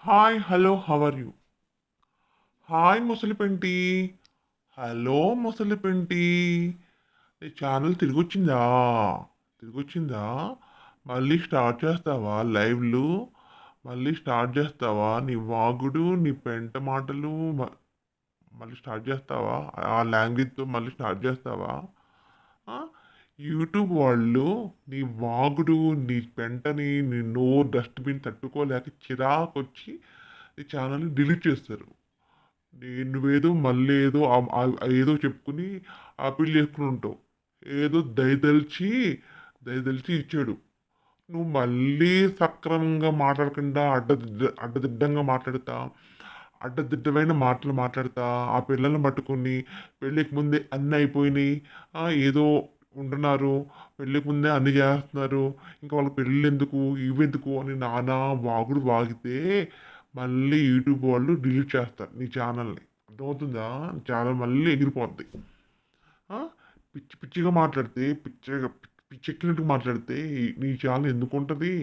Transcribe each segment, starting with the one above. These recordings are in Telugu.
Hi hello how are you? Hi Musalipenti. Hello Musalipenti. నీ ఛానల్ తిరిగొచ్చిందా? తిరిగొచ్చిందా? మళ్ళీ స్టార్ట్ చేస్తావా లైవ్లు? మళ్ళీ స్టార్ట్ చేస్తావా నీ వాగుడు, నీ పెంట మాటలు? మళ్ళీ స్టార్ట్ చేస్తావా? ఆ లాంగ్వేజ్తో మళ్ళీ స్టార్ట్ చేస్తావా? ఆ? యూట్యూబ్ వాళ్ళు నీ వాగుడు, నీ పెంటని, నీ నోరు డస్ట్బిన్ తట్టుకోలేక చిరాకొచ్చి నీ ఛానల్ని డిలీట్ చేస్తారు. నువ్వేదో మళ్ళీ ఏదో ఏదో చెప్పుకుని అప్పీల్ చేసుకుని ఉంటావు. ఏదో దయదలిచి ఇచ్చాడు. నువ్వు మళ్ళీ సక్రమంగా మాట్లాడకుండా అడ్డదిడ్డంగా మాట్లాడుతా, అడ్డదిడ్డమైన మాటలు మాట్లాడతా, ఆ పిల్లల్ని పట్టుకుని పెళ్ళికి ముందే అన్నీ అయిపోయినాయి, ఏదో ఉంటున్నారు, పెళ్ళికి ముందే అన్ని చేస్తున్నారు, ఇంకా వాళ్ళకి పెళ్ళి ఎందుకు ఇవెందుకు అని నానా వాగుడు వాగితే మళ్ళీ యూట్యూబ్ వాళ్ళు డిలీట్ చేస్తారు నీ ఛానల్ని. అర్థమవుతుందా? ఛానల్ మళ్ళీ ఎగిరిపోద్ది. ఆ? పిచ్చి పిచ్చిగా మాట్లాడితే పిచ్చెక్కినట్టు మాట్లాడితే నీ ఛానల్ ఎందుకు ఉంటుంది?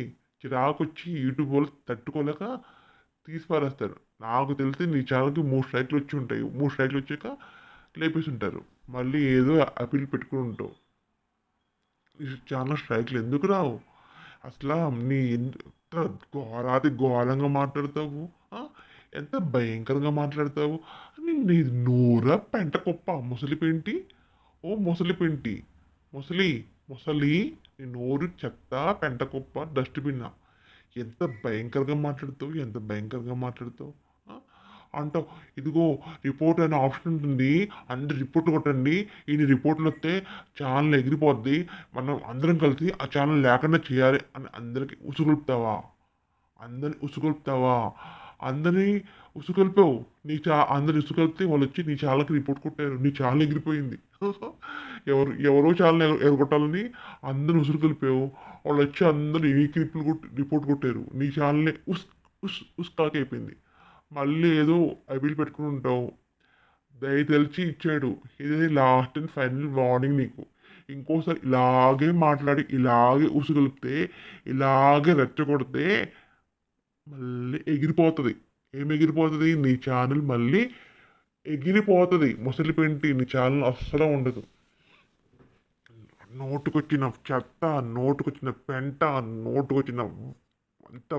చిరాకు వచ్చి యూట్యూబ్ వాళ్ళు తట్టుకోలేక తీసి పారేస్తారు. నాకు తెలిసి నీ ఛానల్కి 3 స్ట్రైక్లు వచ్చి ఉంటాయి. 3 స్ట్రైక్లు వచ్చాక లేపేసి ఉంటారు. మళ్ళీ ఏదో అప్పీల్ పెట్టుకుని ఉంటావు. ఈ ఛానల్ స్ట్రైక్లు ఎందుకు రావు? అసలు నీ ఎంత ఘోరాతి ఘోరంగా మాట్లాడతావు. ఆ? ఎంత భయంకరంగా మాట్లాడతావు. నీ నోర పెంట కుప్ప ముసలి పెంటి. ఓ ముసలి పెంటి. ముసలి ముసలి నీ నోరు చెత్త పెంట కుప్ప డస్ట్బిన్. ఎంత భయంకరంగా మాట్లాడుతావు, ఎంత భయంకరంగా మాట్లాడుతావు. ఆ? అంటావు ఇదిగో రిపోర్ట్ అనే ఆప్షన్ ఉంటుంది, అందరు రిపోర్ట్ కొట్టండి, ఈ రిపోర్ట్లు వస్తే ఛానల్ ఎగిరిపోద్ది, మనం అందరం కలిసి ఆ ఛానల్ లేకుండా చేయాలి అని అందరికి ఉసుగొల్పుతావా? అందరిని ఉసుగొల్పుతావా? అందరినీ ఉసుగొల్పావు. అందరు ఉసుగొల్పితే వాళ్ళు వచ్చి నీ ఛానల్కి రిపోర్ట్ కొట్టారు, నీ ఛానల్ ఎగిరిపోయింది. ఎవరో ఛానల్ ఎగరగొట్టాలని అందరూ ఉసురు కలిపావు. వాళ్ళు వచ్చి అందరూ రిపోర్ట్ కొట్టారు, నీ ఛానల్ని ఉస్కాక్ అయిపోయింది. మళ్ళీ ఏదో అబీల్ పెట్టుకుని ఉంటావు. దయతలిచి ఇచ్చాడు. ఇది లాస్ట్ అండ్ ఫైనల్ వార్నింగ్ నీకు. ఇంకోసారి ఇలాగే మాట్లాడి ఇలాగే ఉసుగొలిపితే ఇలాగే రెచ్చగొడితే మళ్ళీ ఎగిరిపోతుంది. ఏం ఎగిరిపోతుంది? నీ ఛానల్ మళ్ళీ ఎగిరిపోతుంది. ముసలి పెంటి నీ ఛానల్ అస్సలు ఉండదు. నోటుకొచ్చిన చెత్త, నోటుకొచ్చిన పెంట, నోటుకొచ్చిన అంత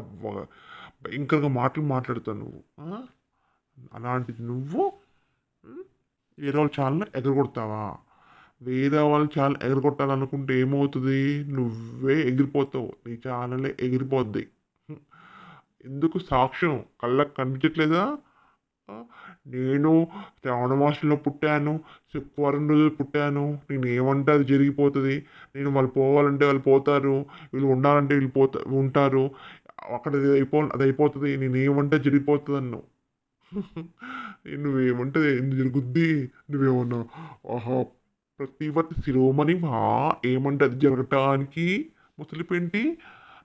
భయంకరంగా మాటలు మాట్లాడుతావు నువ్వు. అలాంటిది నువ్వు వేరే వాళ్ళ ఛానల్ ఎగరగొడతావా? వేరే వాళ్ళ ఛానల్ ఎగరగొట్టాలనుకుంటే ఏమవుతుంది? నువ్వే ఎగిరిపోతావు, నీ ఛానలే ఎగిరిపోద్ది. ఎందుకు? సాక్ష్యం కళ్ళకు కనిపించట్లేదా? నేను శ్రావణ మాసంలో పుట్టాను, శుక్రవారం రోజు పుట్టాను, నేను ఏమంటే అది జరిగిపోతుంది, నేను వాళ్ళు పోవాలంటే వాళ్ళు పోతారు, వీళ్ళు ఉండాలంటే వీళ్ళు ఉంటారు, అక్కడ అది అయిపోతుంది, నేను ఏమంటే జరిగిపోతుంది అన్నావు. నువ్వేమంటే ఎందుకు జరుగుద్ది? నువ్వేమన్నా ఆహా ప్రతివతి శిరోమణివా? ఏమంటే అది జరగటానికి? ముసలిపెంటి,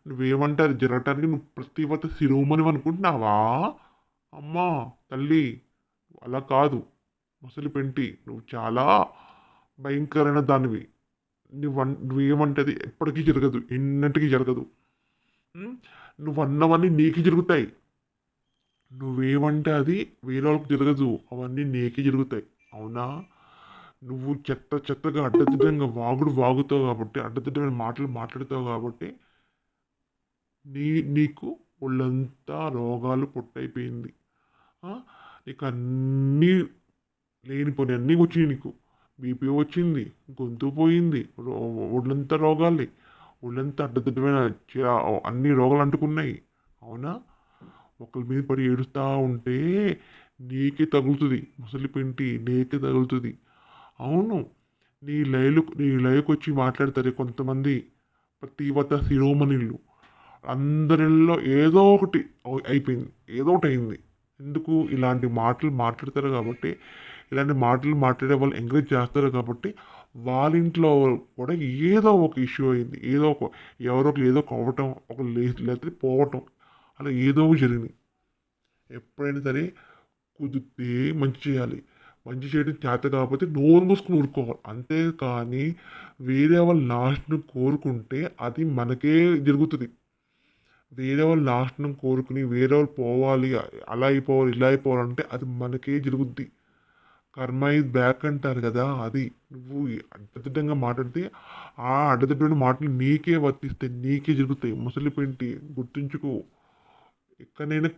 నువ్వేమంటే అది జరగటానికి నువ్వు ప్రతివతి శిరోమణి అనుకుంటున్నావా? అమ్మా తల్లి, అలా కాదు. ముసలి పెంటి, నువ్వు చాలా భయంకరమైన దానివి. నువ్వేమంటది ఎప్పటికీ జరగదు, ఎన్నటికీ జరగదు. నువ్వన్నవన్నీ నీకు జరుగుతాయి. నువ్వేమంటే అది వేరే వాళ్ళకి జరగదు, అవన్నీ నీకే జరుగుతాయి. అవునా? నువ్వు చెత్తగా అడ్డదిడ్డంగా వాగుతావు కాబట్టి, అడ్డదిడ్డమైన మాటలు మాట్లాడుతావు కాబట్టి నీకు ఒళ్ళంతా రోగాలు పుట్టయిపోయింది. నీకు అన్నీ లేనిపోయి అన్నీ వచ్చినాయి. నీకు బీపీ వచ్చింది, గొంతు పోయింది, ఒళ్ళంతా రోగాలే, ఒళ్ళంతా అడ్డదిడ్డమైన అన్ని రోగాలు అంటుకున్నాయి. అవునా? ఒకరి మీద పడి ఏడుస్తూ ఉంటే నీకే తగులుతుంది ముసలి పెంటి, నీకే తగులుతుంది. అవును, నీ లైవ్కి వచ్చి మాట్లాడతారు కొంతమంది ప్రతివత శిరోమణిళ్ళు. అందరిలో ఏదో ఒకటి అయిపోయింది, ఏదో ఒకటి అయింది. ఎందుకు? ఇలాంటి మాటలు మాట్లాడతారు కాబట్టి, ఇలాంటి మాటలు మాట్లాడే వాళ్ళు ఎంకరేజ్ చేస్తారు కాబట్టి వాళ్ళ ఇంట్లో కూడా ఏదో ఒక ఇష్యూ అయింది, ఎవరో ఒకరు ఏదో కావటం, ఒకరు లేకపోతే పోవటం, అలా ఏదో జరిగింది. ఎప్పుడైనా సరే కుదిరితే మంచి చేయాలి. మంచి చేయడం చేత కాకపోతే నోరు మూసుకుని ఊరుకోవాలి. అంతేకాని వేరే వాళ్ళ నాశనం కోరుకుంటే అది మనకే జరుగుతుంది. వేరే వాళ్ళు నాశనం కోరుకుని వేరే వాళ్ళు పోవాలి, అలా అయిపోవాలి ఇలా అయిపోవాలంటే అది మనకే జరుగుద్ది. కర్మ ఈజ్ బ్యాక్ అంటారు కదా, అది. నువ్వు అడ్డదిడ్డంగా మాట్లాడితే ఆ అడ్డదిడ్డమైన మాటలు నీకే వర్తిస్తాయి, నీకే జరుగుతాయి. ముసలి పెంటి గుర్తుంచుకో. ఎక్కడైనా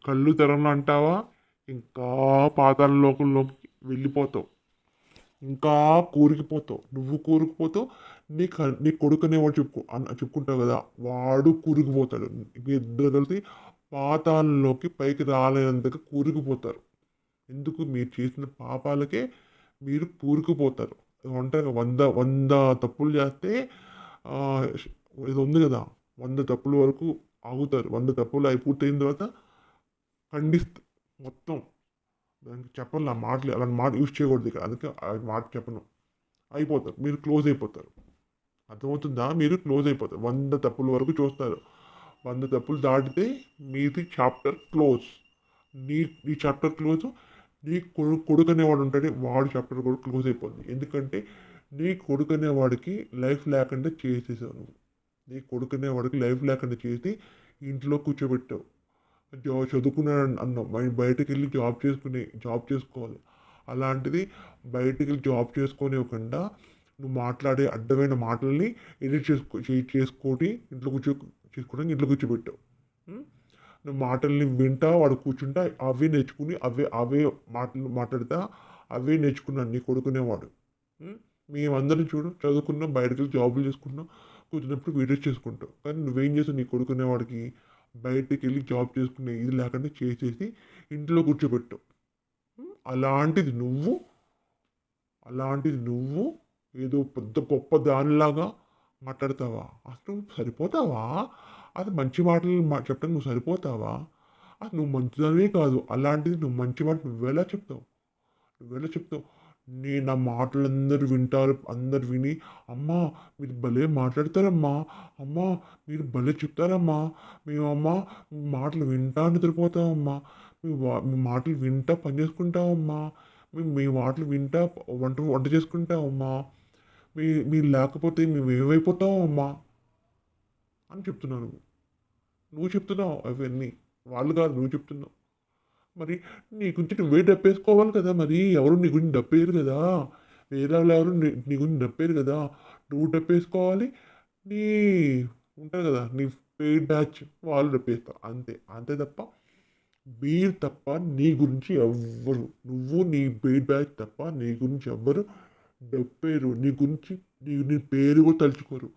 కళ్ళు తెరవను అంటావా, ఇంకా పాతాళ లోకంలోకి వెళ్ళిపోతావు, ఇంకా కూరుకుపోతావు. నువ్వు కూరుకుపోతావు, నీ కొడుకు అనేవాడు చెప్పుకుంటావు కదా, వాడు కూరుకుపోతాడు. మీ ఇద్దరు కలిసి పాతాళంలోకి పైకి రాలేనంతగా కూరుకుపోతారు. ఎందుకు? మీరు చేసిన పాపాలకే మీరు కూరుకుపోతారు. అంటారు 100 తప్పులు చేస్తే ఆ, ఇది ఉంది కదా, 100 తప్పుల వరకు ఆగుతారు. 100 తప్పులు అయి పూర్తయిన తర్వాత ఖండిస్తారు మొత్తం. దానికి చెప్పను, ఆ మాటలు అలాంటి మాట యూజ్ చేయకూడదు ఇక్కడ, అందుకే ఆ మాట చెప్పను. అయిపోతారు, మీరు క్లోజ్ అయిపోతారు. అర్థమవుతుందా? మీరు క్లోజ్ అయిపోతారు. 100 తప్పుల వరకు చూస్తారు. 100 తప్పులు దాటితే మీది చాప్టర్ క్లోజ్. నీ నీ చాప్టర్ క్లోజ్. నీ కొడుకు అనేవాడు ఉంటాడు, వాడు చాప్టర్ కూడా క్లోజ్ అయిపోద్ది. ఎందుకంటే నీ కొడుకు అనేవాడికి లైఫ్ లేకుండా చేసేసావు నువ్వు. నీ కొడుకు అనేవాడికి లైఫ్ లేకుండా చేసి ఇంట్లో కూర్చోబెట్టావు. చదువుకున్నాడు అన్నావు, బయటకు వెళ్ళి జాబ్ చేసుకోవాలి. అలాంటిది బయటకు వెళ్ళి జాబ్ చేసుకోనివ్వకుండా నువ్వు మాట్లాడే అడ్డమైన మాటల్ని ఎడిట్ చేసుకోవడానికి ఇంట్లో కూర్చోబెట్టావు. నువ్వు మాటల్ని వింటా, వాడు కూర్చుంటా, అవే నేర్చుకుని అవే మాటలు మాట్లాడతా, అవే నేర్చుకున్నాను నీ కొడుకునేవాడు. మేమందరం చూడు చదువుకున్నాం, బయటకు వెళ్ళి జాబులు చేసుకుంటున్నాం, కూర్చున్నప్పుడు వీడియోస్ చేసుకుంటావు. కానీ నువ్వేం చేసావు? నీ కొడుకునేవాడికి బయటికి వెళ్ళి జాబ్ చేసుకునే ఇది లేకుండా చేసేసి ఇంట్లో కూర్చోబెట్టావు. అలాంటిది నువ్వు అలాంటిది నువ్వు ఏదో పెద్ద గొప్ప దానిలాగా మాట్లాడతావా? అసలు సరిపోతావా? అది మంచి మాటలు చెప్పడం నువ్వు సరిపోతావా? అది నువ్వు మంచిదానివే కాదు. అలాంటిది నువ్వు మంచి మాట నువ్వెలా చెప్తావు? నా మాటలు అందరు వింటారు, అందరు విని అమ్మా మీరు భలే మాట్లాడతారమ్మా, అమ్మా మీరు భలే చెప్తారమ్మా, మేమమ్మా మీ మాటలు వింటా నిద్రపోతామమ్మా, మీ మాటలు వింటా పని చేసుకుంటామమ్మా, మీ మాటలు వింటా వంట చేసుకుంటామమ్మా, మీరు లేకపోతే మేము ఏమైపోతామమ్మా అని చెప్తున్నావు. నువ్వు చెప్తున్నావు అవన్నీ, వాళ్ళు కాదు, నువ్వు చెప్తున్నావు. మరి నీ గురించి నువ్వే డప్పేసుకోవాలి కదా, మరి ఎవరు నీ గురించి డప్పేయరు కదా, వేరే వాళ్ళు ఎవరు నీ గురించి డప్పేరు కదా, నువ్వు డప్పేసుకోవాలి. నీ ఉంటుంది కదా నీ పెయిడ్ బ్యాచ్, వాళ్ళు డప్పేస్తారు. అంతే అంతే తప్ప మీరు తప్ప నీ గురించి ఎవ్వరు, నువ్వు నీ పెయిడ్ బ్యాచ్ తప్ప నీ గురించి ఎవ్వరు డప్పేరు. నీ పేరు కూడా తలుచుకోరు.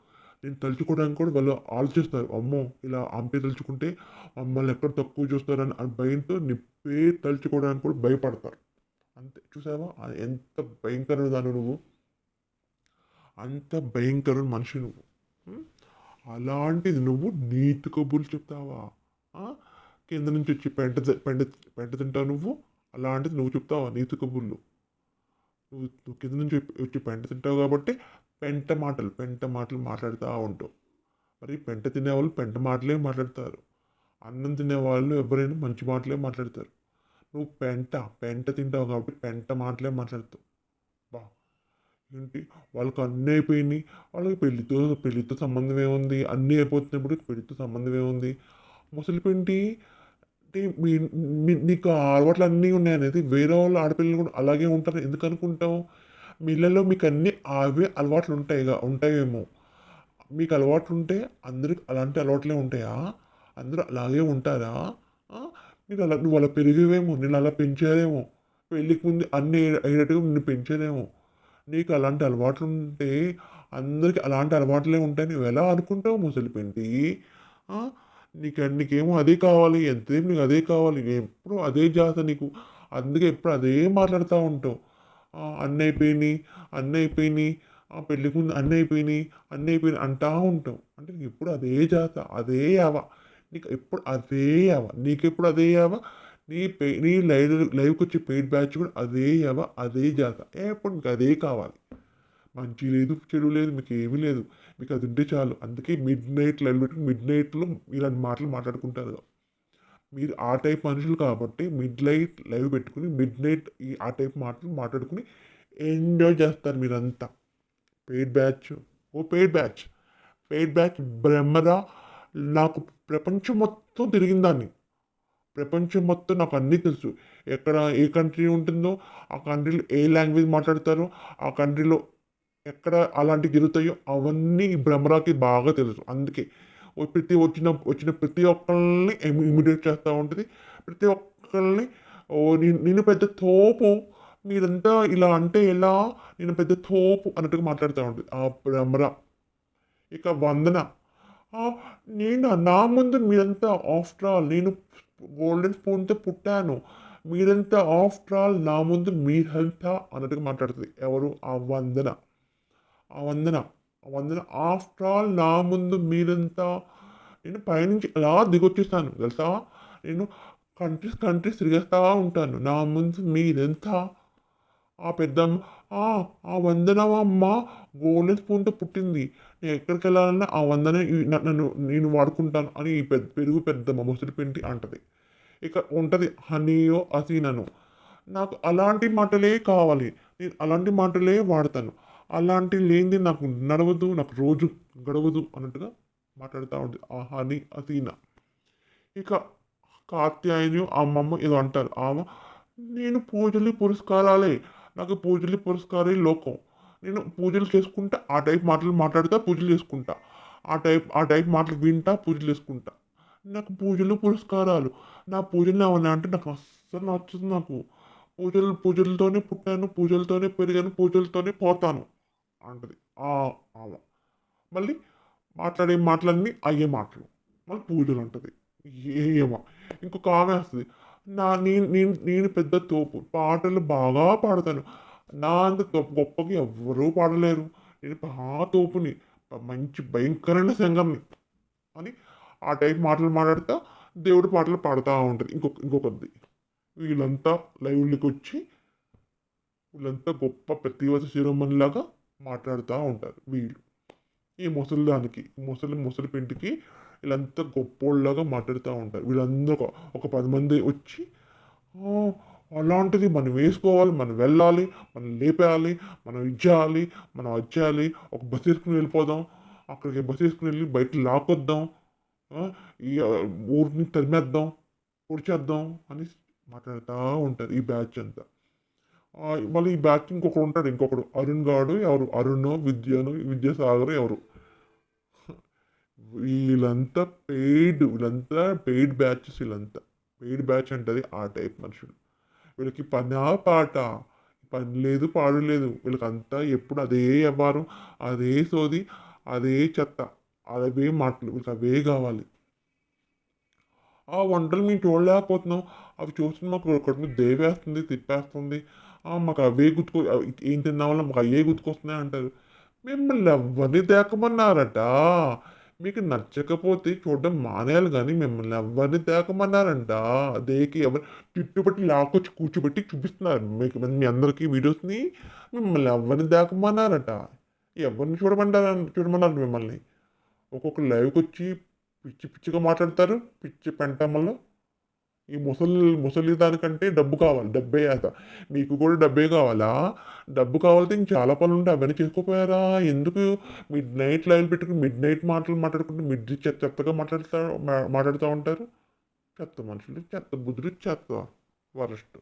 నేను తలుచుకోవడానికి కూడా వాళ్ళు ఆలోచిస్తారు. అమ్మో ఇలా ఆమె తలుచుకుంటే మమ్మల్ని ఎక్కడ తక్కువ చూస్తారని భయంతో నీ పేరు తలుచుకోవడానికి కూడా భయపడతారు. అంతే. చూసావా ఎంత భయంకరమైన దాన్ని నువ్వు, అంత భయంకరమైన మనిషి నువ్వు. అలాంటిది నువ్వు నీతి కబుర్లు చెప్తావా? కింద నుంచి వచ్చి పెంట తింటావు నువ్వు. అలాంటిది నువ్వు చెప్తావా నీతి కబుర్లు? నువ్వు కింద నుంచి వచ్చి పెంట తింటావు కాబట్టి పెంట మాటలు మాట్లాడుతూ ఉంటావు. మరి పెంట తినేవాళ్ళు పెంట మాటలే మాట్లాడతారు. అన్నం తినేవాళ్ళు ఎవరైనా మంచి మాటలే మాట్లాడతారు. నువ్వు పెంట తింటావు కాబట్టి పెంట మాటలే మాట్లాడతావు. బా ఏంటి, వాళ్ళకి అన్నీ అయిపోయినాయి, వాళ్ళకి పెళ్ళితో సంబంధం ఏముంది? అన్నీ అయిపోతున్నప్పుడు పెళ్ళితో సంబంధం ఏముంది? ముసలి పెంటి అంటే నీకు ఆ అలవాట్లు అన్నీ ఉన్నాయనేది వేరే వాళ్ళు ఆడపిల్లలు కూడా అలాగే ఉంటారు ఎందుకు అనుకుంటావు? మీ ఇళ్ళలో మీకు అన్నీ అవే అలవాట్లు ఉంటాయేమో. మీకు అలవాట్లు ఉంటే అందరికి అలాంటి అలవాట్లే ఉంటాయా? అందరూ అలాగే ఉంటారా? నువ్వు అలా పెరిగేవేమో, నేను అలా పెంచారేమో, పెళ్ళికి ముందు అన్నీ అయ్యేటట్టుగా నిన్ను పెంచారేమో. నీకు అలాంటి అలవాట్లు ఉంటే అందరికి అలాంటి అలవాట్లే ఉంటాయి నువ్వు ఎలా అనుకుంటావు ముసలిపెంటి? నీకేమో అదే కావాలి, ఎంతసేపు నీకు అదే కావాలి, ఎప్పుడు అదే జాత నీకు. అందుకే ఎప్పుడు అదే మాట్లాడుతూ ఉంటావు. అన్నీ అయిపోయినాయి పెళ్ళికి ముందు అన్నీ అయిపోయినాయి అంటూ ఉంటావు. అంటే నీకు ఎప్పుడు అదే జాత, అదే యావ. నీకెప్పుడు అదే యావ. నీ లైవ్కి వచ్చే పెయిడ్ బ్యాచ్ కూడా అదే యావ, అదే జాత. ఎప్పుడు నీకు అదే కావాలి. మంచి లేదు, చెడు లేదు, మీకు ఏమీ లేదు. మీకు అది ఉంటే చాలు. అందుకే మిడ్ నైట్లో ఇలాంటి మాటలు మాట్లాడుకుంటారు. మీరు ఆ టైప్ మనుషులు కాబట్టి లైవ్ పెట్టుకుని ఆ టైప్ మాటలు మాట్లాడుకుని ఎంజాయ్ చేస్తారు మీరంతా. పెయిడ్ బ్యాచ్ బ్రహ్మరా నాకు ప్రపంచం మొత్తం తిరిగిందాన్ని. ప్రపంచం మొత్తం నాకు అన్నీ తెలుసు. ఎక్కడ ఏ కంట్రీ ఉంటుందో, ఆ కంట్రీలో ఏ లాంగ్వేజ్ మాట్లాడతారో, ఆ కంట్రీలో ఎక్కడ అలాంటివి జరుగుతాయో అవన్నీ ఈ భ్రమరాకి బాగా తెలుసు. అందుకే వచ్చిన ప్రతి ఒక్కళ్ళని ఇమిటేట్ చేస్తా ఉంటది. ప్రతి ఒక్కళ్ళని నేను పెద్ద తోపు, మీరంతా ఇలా అంటే ఎలా? నేను పెద్ద తోపు అన్నట్టుగా మాట్లాడుతా ఉంటది ఆ భ్రమర. ఇక వందన. నేనా? నా ముందు మీరంతా ఆఫ్టర్ ఆల్ నేను గోల్డెన్ స్పూన్‌తో పుట్టాను. మీరంతా ఆఫ్టర్ ఆల్ నా ముందు మీరంతా అన్నట్టుగా మాట్లాడుతది. ఎవరు? ఆ వందన. ఆ వందన. ఆ వందన ఆఫ్టర్ ఆల్ నా ముందు మీరంతా నేను పైనుంచి అలా దిగొచ్చేసాను తెలుసా? నేను కంట్రీస్ తిరిగేస్తా ఉంటాను. నా ముందు మీరెంత? ఆ పెద్దమ్మ ఆ! ఆ వందనమమ్మ గోల్డెన్ స్పూన్‌తో పుట్టింది. నేను ఎక్కడికెళ్ళాలన్నా ఆ వందనే నేను వాడుకుంటాను అని ఈ పెరుగు పెద్దమ్మ ముసలి పింటి అంటది. ఇక ఉంటది హనీయో, హసీననో. నాకు అలాంటి మాటలే కావాలి. నేను అలాంటి మాటలే వాడతాను. అలాంటివి లేనిదే నాకు నడవదు, నాకు రోజు గడవదు అన్నట్టుగా మాట్లాడుతా ఉంటది. ఆ హనీ, హసీన. ఇక కాత్యాయని, అమ్మమ్మ ఏదో అంటారు. నేను పూజలు, పురస్కారాలే. నాకు పూజలు, పురస్కారే లోకం. నేను పూజలు చేసుకుంటా, ఆ టైప్ మాటలు మాట్లాడుతా, పూజలు చేసుకుంటా. ఆ టైప్ మాటలు వింటా, పూజలు చేసుకుంటా. నాకు పూజలు, పురస్కారాలు. నా పూజలు ఏమన్నా అంటే నాకు అస్సలు నచ్చదు నాకు. పూజలతోనే పుట్టాను, పూజలతోనే పెరిగాను, పూజలతోనే పోతాను అంటది. ఆ! ఆమ. మళ్ళీ మాట్లాడే మాటలన్నీ అయ్యే మాటలు. మళ్ళీ పూజలంటది. ఏమో! ఇంకొక ఆమె వస్తది. నేను పెద్ద తోపు. పాటలు బాగా పాడతాను. నా అంత గొప్పగా ఎవ్వరూ పాడలేరు. నేను తోపుని. మంచి భయంకరమైన సింగర్‌ని అని ఆ టైప్ మాటలు మాట్లాడుతా, దేవుడి పాటలు పాడుతా ఉంటది. ఇంకొకరిది. వీళ్ళంతా లైవ్‌లోకొచ్చి వీళ్ళంతా గొప్ప ప్రతివచ శిరోమణిలాగా మాట్లాడుతా ఉంటారు వీళ్ళు. ఈ ముసలిదానికి, ముసలి పింటికి వీళ్ళంతా గొప్పోళ్ళలాగా మాట్లాడుతా ఉంటారు. వీళ్ళందరూ ఒక 10 మంది వచ్చి ఆహ్, అలాంటిది మనం వేసుకోవాలి, మనం వెళ్ళాలి, మనం లేపేయాలి, మనం ఇది చేయాలి, మనం అది చేయాలి, ఒక బస్ ఏసుకొని వెళ్ళిపోదాం, అక్కడికి బస్ ఏసుకొని వెళ్ళి బయట లాక్కొద్దాం, ఈ ఊరిని తరిమేద్దాం, పొడిచేద్దాం అని మాట్లాడుతా ఉంటారు ఈ బ్యాచ్ అంతా. మళ్ళీ ఈ బ్యాచ్ ఇంకొకడు అరుణ్ గాడు ఎవరు అరుణో, విద్యాసాగర్ ఎవరు వీళ్ళంతా పెయిడ్ బ్యాచెస్ వీళ్ళంతా. పెయిడ్ బ్యాచ్ అంటది ఆ టైప్ మనుషులు. వీళ్ళకి పనా పాట, పని లేదు, పాడు లేదు. వీళ్ళకంతా ఎప్పుడు అదే వ్యవహారం, అదే సోది, అదే చెత్త, అవే మాటలు. వీళ్ళకి అవే కావాలి. ఆ వంటలు మేము చూడలేకపోతున్నాం. అవి చూస్తే మాకు కడుపు దేవేస్తుంది, తిప్పేస్తుంది. మాకు అవే ఏం తిన్నాం వల్ల మాకు అయ్యే గుర్తుకొస్తున్నాయి అంటారు. మిమ్మల్ని ఎవ్వరిని తేకమన్నారట? మీకు నచ్చకపోతే చూడడం మానేయాలి గానీ మిమ్మల్ని ఎవ్వరిని తేకమన్నారంట? దేకి ఎవరు చుట్టుపట్టి లాక్కొచ్చి కూర్చోబెట్టి చూపిస్తున్నారు. మీ అందరికీ వీడియోస్‌ని మిమ్మల్ని ఎవ్వరిని తేకమన్నారట? ఎవరిని చూడమన్నారు మిమ్మల్ని? ఒక్కొక్కరు లైవ్‌కొచ్చి పిచ్చి పిచ్చిగా మాట్లాడతారు. పిచ్చి పెంటమ్మలు. ఈ ముసలి దానికంటే డబ్బు కావాలి. డబ్బే ఆశ. మీకు కూడా డబ్బే కావాలా? డబ్బు కావాలంటే ఇంక చాలా పనులుంటాయి. అవన్నీ చేసుకోకపోయారా? ఎందుకు మిడ్‌నైట్ లైవ్‌లు పెట్టుకొని మిడ్‌నైట్ మాటలు మాట్లాడుకుంటూ చెత్తగా మాట్లాడుతా ఉంటారు. చెత్త మనుషులు, చెత్త బుద్ధులు, చెత్త వరస్ట్.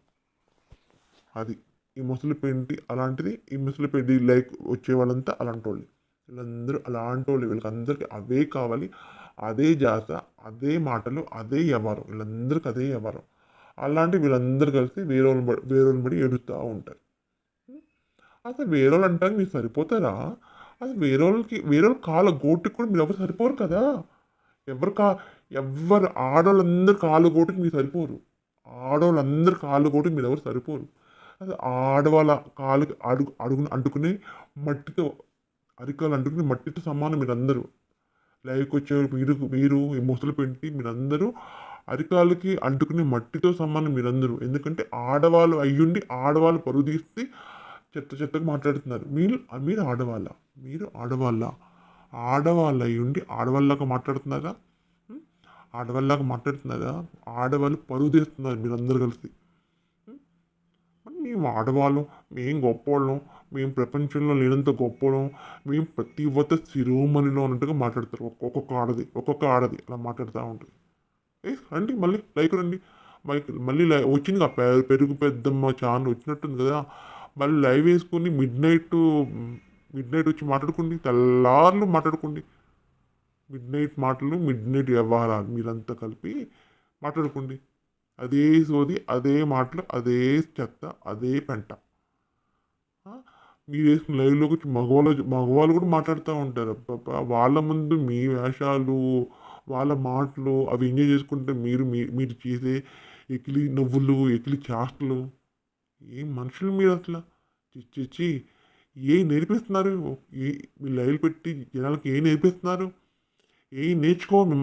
అది. ఈ ముసలి పెంటి అలాంటిది. ఈ ముసలి పెంటి లైక్ వచ్చేవాళ్ళంతా అలాంటోళ్ళే. వీళ్ళందరూ అలాంటోళ్ళే. వీళ్ళకందరికి అవే కావాలి. అదే జాస, అదే మాటలు, అదే వ్యవహారం. వీళ్ళందరికి అదే వ్యవహారం. అలాంటి వీళ్ళందరూ కలిసి వేరోళ్ళని బడి ఏడుస్తా ఉంటారు. అసలు వేరోళ్ళు అంటానికి మీరు సరిపోతారా? అసలు వేరోళ్ళ కాళ్ళ గోటికి కూడా మీరు ఎవరు సరిపోరు కదా! ఎవరు కా ఎవ్వరు ఆడోళ్ళందరూ కాళ్ళు గోటికి మీరు సరిపోరు. ఆడోళ్ళందరూ కాళ్ళు గోటికి మీరెవరు సరిపోరు. అసలు ఆడవాళ్ళ కాళ్ళకి అడుగున అంటుకుని మట్టితో అరికాలు అంటుకుని మట్టితో సమానం మీరందరూ. లైవ్‌కొచ్చే మీరు ఈ ముసలి పెంటి మీరందరూ అరికాళ్ళకి అంటుకునే మట్టితో సమానం మీరందరూ. ఎందుకంటే ఆడవాళ్ళు అయ్యుండి ఆడవాళ్ళు పరువు తీసి చెత్తగా మాట్లాడుతున్నారు. మీరు ఆడవాళ్ళా? మీరు ఆడవాళ్ళా? ఆడవాళ్ళు అయ్యుండి ఆడవాళ్ళలాగా మాట్లాడుతున్నారా? హ్మ్. ఆడవాళ్ళలాగా మాట్లాడుతున్నారా? ఆడవాళ్ళు పరువు తీస్తున్నారు మీరందరూ కలిసి. మేము ఆడవాళ్ళం, మేము గొప్పోళ్ళం, మేము ప్రపంచంలో లేనంత గొప్పడం, మేము ప్రతి ఒక్క శిరోమణిలో అన్నట్టుగా మాట్లాడతారు. ఒక్కొక్క ఆడది అలా మాట్లాడుతూ ఉంటుంది. రండి మళ్ళీ లైక్ రండి. మళ్ళీ వచ్చింది కదా పెరుగు పెద్దమ్మ ఛానల్ వచ్చినట్టుంది కదా, మళ్ళీ లైవ్ వేసుకొని మిడ్ నైట్ వచ్చి మాట్లాడుకోండి, తెల్లార్లు మాట్లాడుకోండి. మిడ్ నైట్ మాటలు, మిడ్ నైట్ వ్యవహారాలు మీరంతా కలిపి మాట్లాడుకోండి. అదే సోది, అదే మాటలు, అదే చెత్త, అదే పెంట. మీరు వేసుకున్న లైవ్లోకి వచ్చి మగవాళ్ళు కూడా మాట్లాడుతూ ఉంటారు. వాళ్ళ ముందు మీ వేషాలు, వాళ్ళ మాటలు అవి ఎంజాయ్ చేసుకుంటే మీరు చేసే ఎకిలి నవ్వులు, ఎకిలి చేష్టలు, ఏం మనుషులు మీరు అసలు. చిచ్చి ఏం నేర్పిస్తున్నారు? మీ లైవ్లు పెట్టి జనాలకి ఏం నేర్పిస్తున్నారు? ఏం నేర్చుకోవాలి?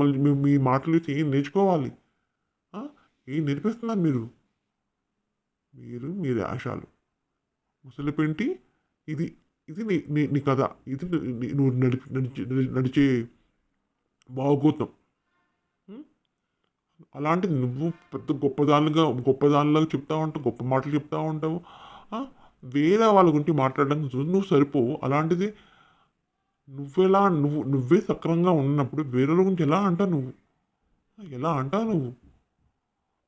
మీ మాటలు ఏం నేర్చుకోవాలి? ఏం నేర్పిస్తున్నారు మీ వేషాలు ముసలి పెంటి. ఇది ఇది నీ కథ, ఇది నువ్వు నడిచే భాగోతం. అలాంటిది నువ్వు పెద్ద గొప్పదానిలాగా చెప్తా ఉంటావు, గొప్ప మాటలు చెప్తా ఉంటావు. వేరే వాళ్ళ గురించి మాట్లాడడానికి నువ్వు సరిపోవు. అలాంటిది నువ్వే సక్రంగా ఉన్నప్పుడు వేరే గురించి ఎలా అంటావు నువ్వు?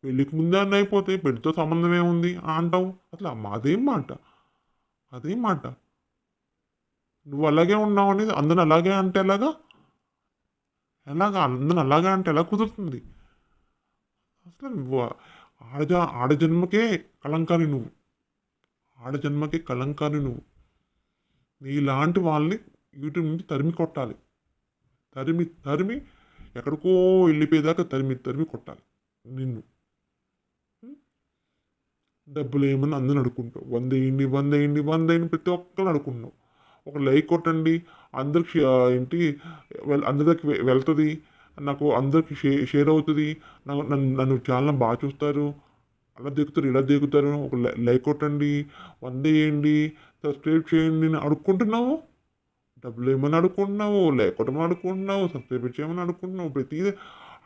పెళ్ళికి ముందే అన్న అయిపోతే పెళ్లితో సంబంధం ఏముంది అంటావు అసలు. అదేం మాట నువ్వు అలాగే ఉన్నావు అనేది అందరిని అలాగే అంటే అందరిని అలాగే అంటే ఎలా కుదురుతుంది అసలు? నువ్వు ఆడజన్మకే కలంకారి నువ్వు. నీలాంటి వాళ్ళని యూట్యూబ్ నుంచి తరిమి కొట్టాలి. తరిమి ఎక్కడికో వెళ్ళిపోయేదాకా తరిమి కొట్టాలి నిన్ను. డబ్బులు ఏమన్నా అందరిని అడుక్కుంటావు. 100 ప్రతి ఒక్కరు అడుక్కుంటున్నావు. ఒక లైక్ కొట్టండి, అందరికి అందరికి వెళ్తుంది, నాకు అందరికి షేర్ అవుతుంది, నన్ను చాలా బాగా చూస్తారు, అలా దిగుతారు ఇలా దిగుతారు. ఒక లైక్ కొట్టండి, 100 సబ్స్క్రైబ్ చేయండి అని అడుక్కుంటున్నావు. డబ్బులు ఏమని అడుక్కుంటున్నావు, లైక్ కొట్టమని అడుక్కుంటున్నావు, సబ్స్క్రైబ్ చేయమని అడుక్కుంటున్నావు. ప్రతిదీ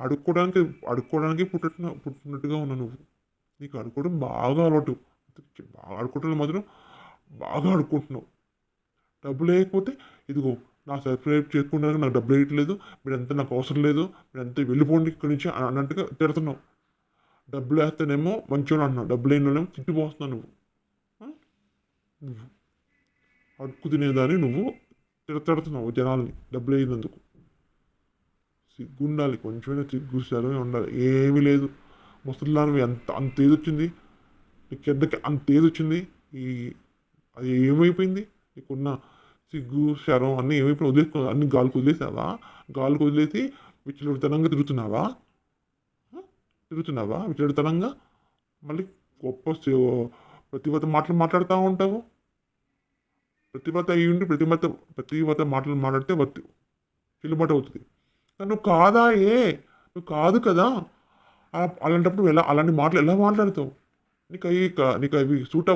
అడుక్కోవడానికి పుట్టినట్టుగా ఉన్నావు నువ్వు. నీకు అడుక్కోవడం బాగా అలవాటు. అడుక్కోవడం మాత్రం బాగా అడుక్కుంటున్నావు. డబ్బులు లేకపోతే ఇదిగో నా సబ్స్క్రైబ్ చేసుకుంటానికి నాకు డబ్బులు వేయట్లేదు, మీరంతా నాకు అవసరం లేదు, మీరంతా వెళ్ళిపోండి ఇక్కడి నుంచి అన్నట్టుగా తిడుతున్నావు. డబ్బులు వేస్తేనేమో మంచిగా అంటున్నావు, డబ్బులు అయినా తిట్టిపోస్తున్నావు నువ్వు అడుక్కు తినేదాన్ని నువ్వు తిడుతున్నావు జనాల్ని డబ్బులు అయినందుకు. సిగ్గుండాలి, కొంచెమైనా సిగ్గు ఉండాలి. ఏమీ లేదు. ముసలిదానివి అంత ఏది వచ్చింది నీ కిందకి, అంత ఏది వచ్చింది. అది ఏమైపోయింది? నీకున్న సిగ్గు శరం అన్నీ ఏమైపోయి అన్ని గాలికి వదిలేసావా? గాలికి వదిలేసి విచ్చలవిడితనంగా తిరుగుతున్నావా? విచ్చలవిడితనంగా మళ్ళీ గొప్ప ప్రతిభత మాటలు మాట్లాడుతూ ఉంటావు. ప్రతిభత అయ్యి ఉండి ప్రతిభత మాటలు మాట్లాడితే చెల్లుబాటు అవుతుంది. నువ్వు కాదు కదా. అలాంటప్పుడు అలాంటి మాటలు ఎలా మాట్లాడతావు? నీకు అవి సూట్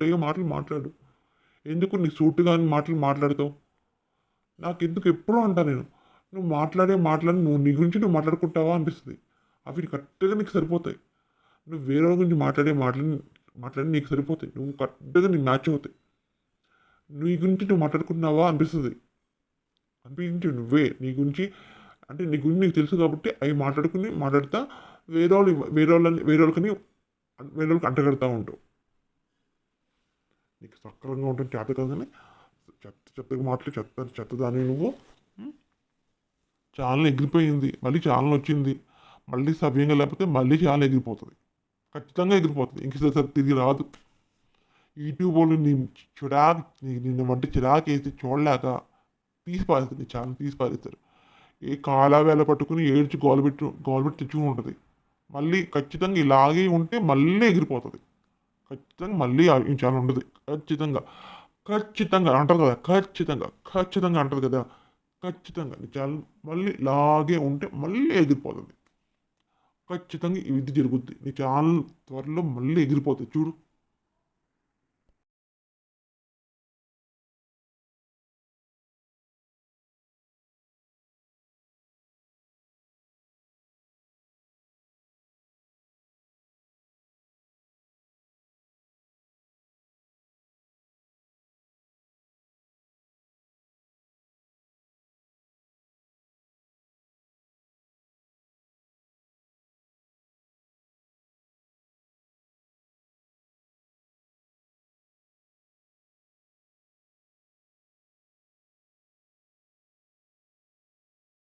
అయ్యే మాటలు మాట్లాడు. ఎందుకు నీ సూటుగా మాటలు మాట్లాడతావు? నాకు ఎందుకు ఎప్పుడూ అంటా నేను, నువ్వు మాట్లాడే మాటలను నీ గురించి నువ్వు మాట్లాడుకుంటావా అనిపిస్తుంది. అవి కరెక్ట్గా నీకు సరిపోతాయి. నువ్వు వేరే గురించి మాట్లాడే మాట్లాడి నీకు సరిపోతాయి. నువ్వు కరెక్ట్గా నీకు మ్యాచ్ అవుతాయి. నీ గురించి నువ్వు మాట్లాడుకున్నావా అనిపిస్తుంది. నీ గురించి నీకు తెలుసు కాబట్టి అవి మాట్లాడుతా వేరే వాళ్ళకి అంటగడతా ఉంటావు. నీకు సక్రంగా ఉంటుంది చేత కాదని చెత్తగా మాటలు చెత్తదాని నువ్వు. ఛానల్ ఎగిరిపోయింది, మళ్ళీ ఛానల్ వచ్చింది, మళ్ళీ సవ్యంగా లేకపోతే మళ్ళీ ఛానల్ ఎగిరిపోతుంది. ఖచ్చితంగా ఎగిరిపోతుంది, ఇంకసారి తిరిగి రాదు. యూట్యూబ్ వాళ్ళు నిన్ను వంటి చిరాకేసి చూడలేక తీసి పారేస్తారు. ఏ కాలావేళ పట్టుకుని ఏడ్చి గోలబెట్టి తెచ్చుకుని ఉంటుంది. మళ్ళీ ఖచ్చితంగా ఇలాగే ఉంటే మళ్ళీ ఎగిరిపోతుంది. ఖచ్చితంగా మళ్ళీ చాలా ఉండదు. ఖచ్చితంగా అంటారు కదా, ఖచ్చితంగా అంటారు కదా, ఖచ్చితంగా చాలా మళ్ళీ ఇలాగే ఉంటే మళ్ళీ ఎగిరిపోతుంది. ఖచ్చితంగా ఇది జరుగుద్ది. నీ ఛానల్ త్వరలో మళ్ళీ ఎగిరిపోతుంది చూడు.